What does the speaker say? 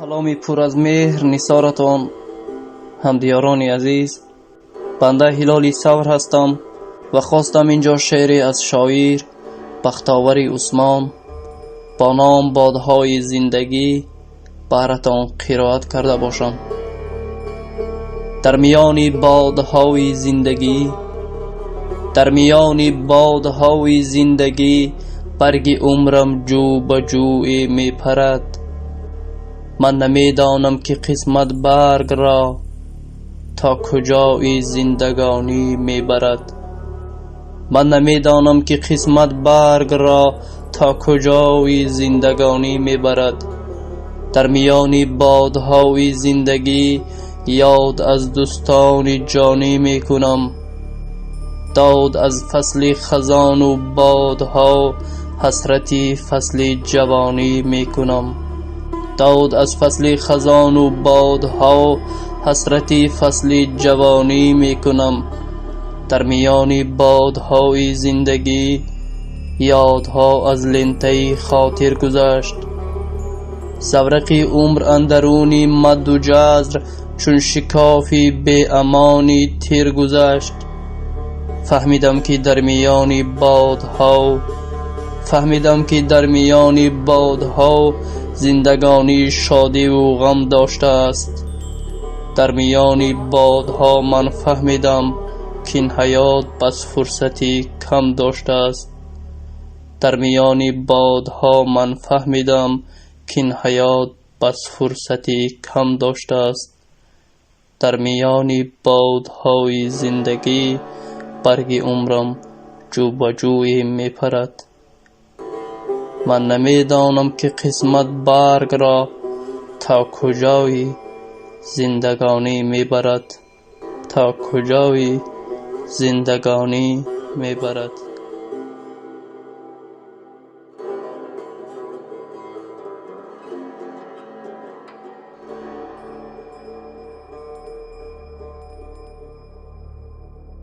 سلامی پر از مهر نثارتان همدیاران عزیز. بنده هلالی صبر هستم و خواستم اینجا شعری از شاعر بختاور عثمان با نام بادهای زندگی براتان قرائت کرده باشم. در میان بادهای زندگی، در میان بادهای زندگی، برگ عمرم جو به جوی می پرد. من نمیدانم که قسمت برگ را تا کجای زندگانی می برد. من نمیدانم که قسمت برگ را تا کجای زندگانی می برد. در میان بادهای زندگی یاد از دوستان جانی می کنم. داد از فصل خزان و بادها حسرتی فصل جوانی می کنم. داد از فصل خزان و بادها حسرتی فصل جوانی می کنم. در میان بادهای زندگی یادها از لنته خاطر گذشت. زورق عمر اندرونی مد و جزر چون شکافی بی امانی تیر گذشت. فهمیدم که در میان بادها زندگانی شادی و غم داشته است. در میان بادها من فهمیدم که این حیات بس فرصتی کم داشته است. در میان بادها من فهمیدم که این حیات بس فرصتی کم داشته است. در میان بادهای زندگی برگ عمرم جو به جوی می پرد. من نمیدانم که قسمت برگ را تا کجای زندگانی می برد. تا کجای زندگانی می برد.